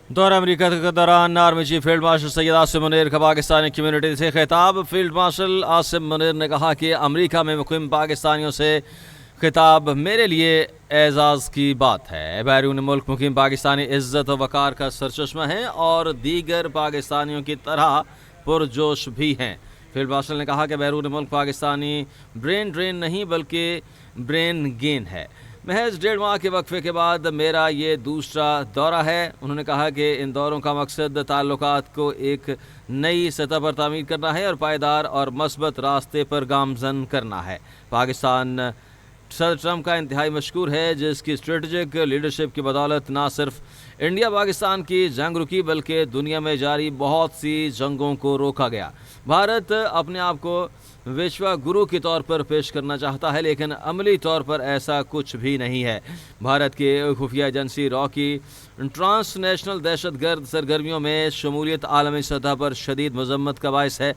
دورہ امریکہ کے دوران army chief field marshal Syed Asim Munir کا پاکستانی کمیونٹی سے خطاب۔ فیلڈ مارشل عاصم منیر نے کہا کہ امریکہ میں مقیم پاکستانیوں سے خطاب میرے لیے اعزاز کی بات ہے۔ بیرون ملک مقیم پاکستانی عزت و وقار کا سرچشمہ ہیں اور دیگر پاکستانیوں کی طرح پرجوش بھی ہیں۔ فیلڈ مارشل نے کہا کہ بیرون ملک پاکستانی برین ڈرین نہیں بلکہ برین گین ہے۔ محض 1.5 ماہ کے وقفے کے بعد میرا یہ دوسرا دورہ ہے۔ انہوں نے کہا کہ ان دوروں کا مقصد تعلقات کو ایک نئی سطح پر تعمیر کرنا ہے اور پائیدار اور مثبت راستے پر گامزن کرنا ہے۔ پاکستان صدر ٹرمپ کا انتہائی مشکور ہے، جس کی اسٹریٹجک لیڈرشپ کی بدولت نہ صرف انڈیا پاکستان کی جنگ رکی بلکہ دنیا میں جاری بہت سی جنگوں کو روکا گیا۔ بھارت اپنے آپ کو وشوا گرو کے طور پر پیش کرنا چاہتا ہے، لیکن عملی طور پر ایسا کچھ بھی نہیں ہے۔ بھارت کے خفیہ ایجنسی را کی ٹرانس نیشنل دہشت گرد سرگرمیوں میں شمولیت عالمی سطح پر شدید مذمت کا باعث ہے۔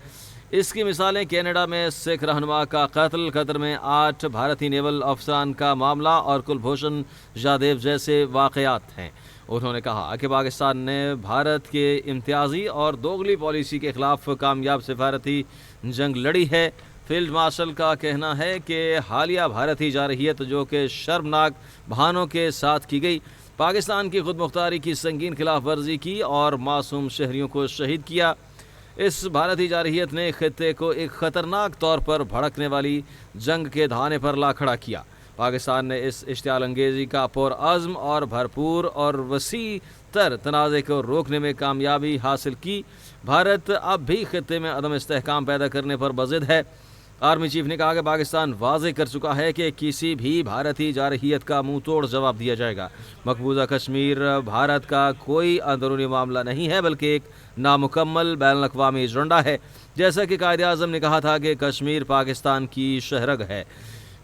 اس کی مثالیں کینیڈا میں سکھ رہنما کا قتل، قطر میں 8 بھارتی نیول افسران کا معاملہ اور کلبھوشن جادیو جیسے واقعات ہیں۔ انہوں نے کہا کہ پاکستان نے بھارت کے امتیازی اور دوغلی پالیسی کے خلاف کامیاب سفارتی جنگ لڑی ہے۔ فیلڈ مارشل کا کہنا ہے کہ حالیہ بھارتی جارحیت جو کہ شرمناک بہانوں کے ساتھ کی گئی، پاکستان کی خود مختاری کی سنگین خلاف ورزی کی اور معصوم شہریوں کو شہید کیا۔ اس بھارتی جارحیت نے خطے کو ایک خطرناک طور پر بھڑکنے والی جنگ کے دھانے پر لا کھڑا کیا۔ پاکستان نے اس اشتعال انگیزی کا پرعزم اور بھرپور اور وسیع تر تنازع کو روکنے میں کامیابی حاصل کی۔ بھارت اب بھی خطے میں عدم استحکام پیدا کرنے پر بضد ہے۔ آرمی چیف نے کہا کہ پاکستان واضح کر چکا ہے کہ کسی بھی بھارتی جارحیت کا منہ توڑ جواب دیا جائے گا۔ مقبوضہ کشمیر بھارت کا کوئی اندرونی معاملہ نہیں ہے بلکہ ایک نامکمل بین الاقوامی ایجنڈا ہے۔ جیسا کہ قائد اعظم نے کہا تھا کہ کشمیر پاکستان کی شہرگ ہے۔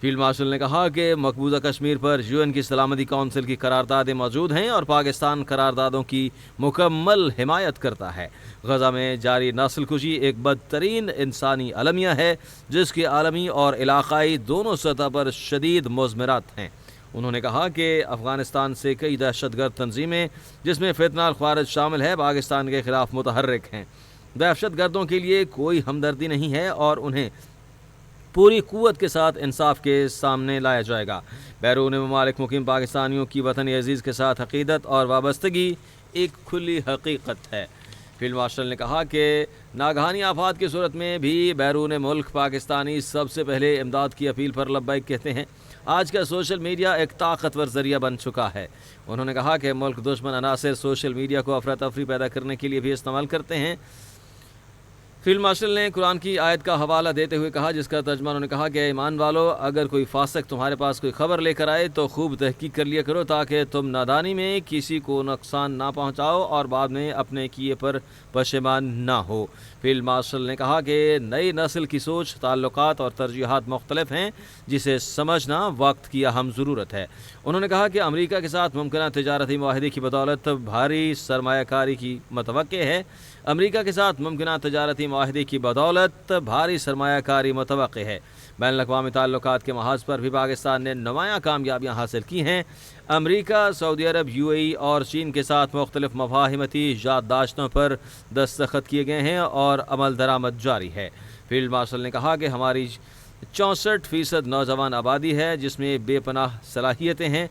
فیلڈ مارشل نے کہا کہ مقبوضہ کشمیر پر UN کی سلامتی کونسل کی قراردادیں موجود ہیں اور پاکستان قراردادوں کی مکمل حمایت کرتا ہے۔ غزہ میں جاری نسل کشی ایک بدترین انسانی المیہ ہے جس کی عالمی اور علاقائی دونوں سطح پر شدید مضمرات ہیں۔ انہوں نے کہا کہ افغانستان سے کئی دہشت گرد تنظیمیں جس میں فتنہ الخوارج شامل ہے پاکستان کے خلاف متحرک ہیں۔ دہشت گردوں کے لیے کوئی ہمدردی نہیں ہے اور انہیں پوری قوت کے ساتھ انصاف کے سامنے لایا جائے گا۔ بیرون ممالک مقیم پاکستانیوں کی وطن عزیز کے ساتھ عقیدت اور وابستگی ایک کھلی حقیقت ہے۔ فیلڈ مارشل نے کہا کہ ناگہانی آفات کی صورت میں بھی بیرون ملک پاکستانی سب سے پہلے امداد کی اپیل پر لبیک کہتے ہیں۔ آج کا سوشل میڈیا ایک طاقتور ذریعہ بن چکا ہے۔ انہوں نے کہا کہ ملک دشمن عناصر سوشل میڈیا کو افراتفری پیدا کرنے کے لیے بھی استعمال کرتے ہیں۔ فیلڈ مارشل نے قرآن کی آیت کا حوالہ دیتے ہوئے کہا، جس کا ترجمہ انہوں نے کہا کہ ایمان والو، اگر کوئی فاسق تمہارے پاس کوئی خبر لے کر آئے تو خوب تحقیق کر لیا کرو تاکہ تم نادانی میں کسی کو نقصان نہ پہنچاؤ اور بعد میں اپنے کیے پر پشیمان نہ ہو۔ فیلڈ مارشل نے کہا کہ نئی نسل کی سوچ، تعلقات اور ترجیحات مختلف ہیں جسے سمجھنا وقت کی اہم ضرورت ہے۔ انہوں نے کہا کہ امریکہ کے ساتھ ممکنہ تجارتی معاہدے کی بدولت بھاری سرمایہ کاری کی متوقع ہے۔ امریکہ کے ساتھ ممکنہ تجارتی معاہدے کی بدولت بھاری سرمایہ کاری متوقع ہے۔ بین الاقوامی تعلقات کے محاذ پر بھی پاکستان نے نمایاں کامیابیاں حاصل کی ہیں۔ امریکہ، سعودی عرب، UAE اور چین کے ساتھ مختلف مفاہمتی یادداشتوں پر دستخط کیے گئے ہیں اور عمل درآمد جاری ہے۔ فیلڈ مارشل نے کہا کہ ہماری 64% نوجوان آبادی ہے جس میں بے پناہ صلاحیتیں ہیں۔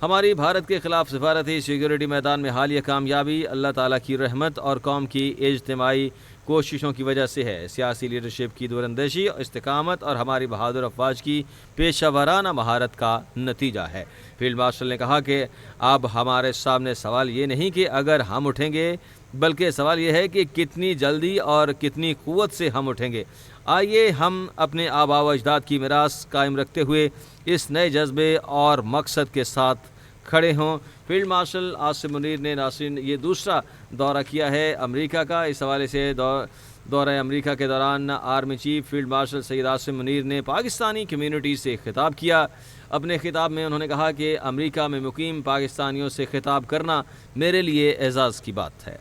ہماری بھارت کے خلاف سفارتی سیکیورٹی میدان میں حالیہ کامیابی اللہ تعالیٰ کی رحمت اور قوم کی اجتماعی کوششوں کی وجہ سے ہے۔ سیاسی لیڈرشپ کی دوراندیشی، استقامت اور ہماری بہادر افواج کی پیشہ ورانہ مہارت کا نتیجہ ہے۔ فیلڈ مارشل نے کہا کہ اب ہمارے سامنے سوال یہ نہیں کہ اگر ہم اٹھیں گے، بلکہ سوال یہ ہے کہ کتنی جلدی اور کتنی قوت سے ہم اٹھیں گے۔ آئیے ہم اپنے آباء و اجداد کی میراث قائم رکھتے ہوئے اس نئے جذبے اور مقصد کے ساتھ کھڑے ہوں۔ فیلڈ مارشل عاصم منیر نے ناظرین یہ دوسرا دورہ کیا ہے امریکہ کا۔ اس حوالے سے دورہ امریکہ کے دوران army chief field marshal Syed Asim Munir نے پاکستانی کمیونٹی سے خطاب کیا۔ اپنے خطاب میں انہوں نے کہا کہ امریکہ میں مقیم پاکستانیوں سے خطاب کرنا میرے لیے اعزاز کی بات ہے۔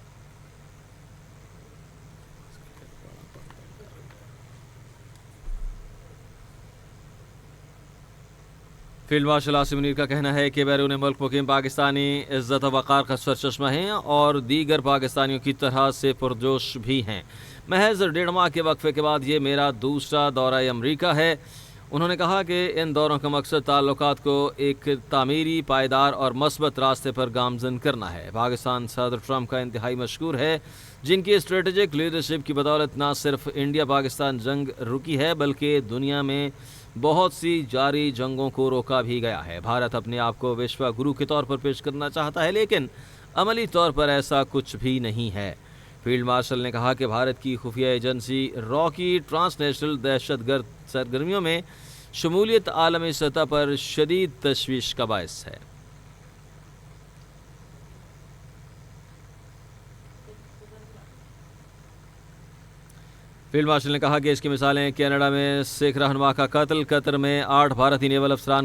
فیلڈ مارشل عاصم منیر کا کہنا ہے کہ بیرون ملک مقیم پاکستانی عزت و وقار کا سرچشمہ ہیں اور دیگر پاکستانیوں کی طرح سے پرجوش بھی ہیں۔ محض 1.5 ماہ کے وقفے کے بعد یہ میرا دوسرا دورہ امریکہ ہے۔ انہوں نے کہا کہ ان دوروں کا مقصد تعلقات کو ایک تعمیری، پائیدار اور مثبت راستے پر گامزن کرنا ہے۔ پاکستان صدر ٹرمپ کا انتہائی مشکور ہے، جن کی اسٹریٹجک لیڈرشپ کی بدولت نہ صرف انڈیا پاکستان جنگ رکی ہے بلکہ دنیا میں بہت سی جاری جنگوں کو روکا بھی گیا ہے۔ بھارت اپنے آپ کو وشوا گرو کے طور پر پیش کرنا چاہتا ہے، لیکن عملی طور پر ایسا کچھ بھی نہیں ہے۔ فیلڈ مارشل نے کہا کہ بھارت کی خفیہ ایجنسی را کی ٹرانس نیشنل دہشت گرد سرگرمیوں میں شمولیت عالمی سطح پر شدید تشویش کا باعث ہے۔ فیلڈ مارشل نے کہا کہ اس کی مثالیں کینیڈا میں سکھ رہنما کا قتل، قطر میں 8 بھارتی نیول افسران